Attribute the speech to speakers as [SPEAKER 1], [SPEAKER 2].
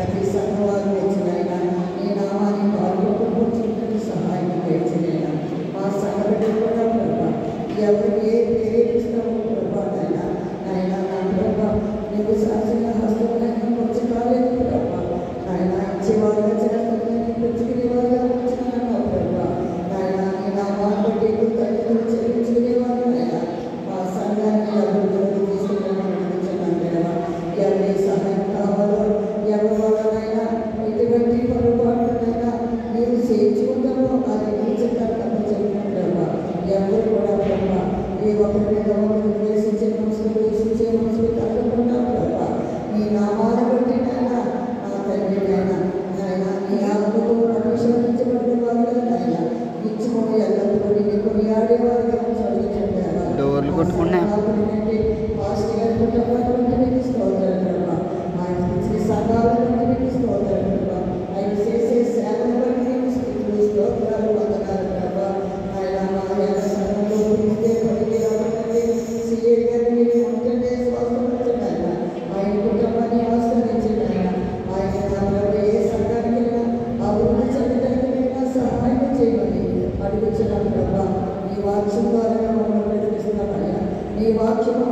[SPEAKER 1] ప్రతి సంఘవారు తెచ్చినైనా నీ నామాన్ని పాల్గొనడానికి సహాయం తెచ్చినైనా మా సంఘటన కూడా ప్రభా ఎవరికి ఏ ప్రేరేపిస్తామో ప్రభా నాయన నా ప్రభా నీకు శాసన హస్తమైన వచ్చి కాలేదు ప్రభా నాయన ఇచ్చే వాళ్ళు వచ్చినట్టు పుచ్చుకునే వాళ్ళు వచ్చినాను ప్రభా నాయన నీ నామాన్ని బట్టి కృతజ్ఞతలు చెల్లించుకునే వాళ్ళు నాయన మా సంఘాన్ని అభివృద్ధి తీసుకున్నాను దేవా ఎవరి సహాయం కావాలో ఎవరి వాళ్ళనైనా ఎటువంటి పొరపాటునైనా మీరు చేర్చుకుంటారో అది నీ చెప్పారు చెప్పిన ప్రభా ఎవరు కూడా ప్రభా ఈ ఒకరి మీద ఒకరు ద్వేషించే మనసులు దూషించే మనసులు తగ్గకుండా ప్రభా నీ నామాన్ని బట్టి నాయన నా తండ్రి నాయన నాయన నీ ఆత్మతో అభిషేకించబడిన వాళ్ళు నాయన నిత్యము ఎల్లప్పుడూ నీ కొనియాడేవారుగా చదువుతుంటారా
[SPEAKER 2] డోర్లు కొట్టుకున్నా
[SPEAKER 1] పాస్టర్ గారి కుటుంబాన్ని మీకు స్తోత్రం ప్రభా ఆయన ఇచ్చిన సంఘాలను మీకు స్తోత్రం ప్రభా ఆయన చేసే సేవను బట్టి మీకు స్తుతులు స్తోత్రాలు వందనాలు ప్రభా ఆయన మా యొక్క సంఘంలో ఇస్తే పడికి రావాలంటే సిఏ గారిని మీరు ఉంటేనే స్వస్థపరచండి ఆయన ఆయన కుటుంబాన్ని ఆశ్రయించండి ఆయన నా ప్రభు ఏ సంఘానికి వెళ్ళినా అభివృద్ధి చెందడానికైనా సహాయం చేయమని అడుగుతున్నాను ప్రభా నీ వాక్యం ద్వారా మమ్మల్ని ప్రకటిస్తున్నాం ఆయన నీ వాక్యం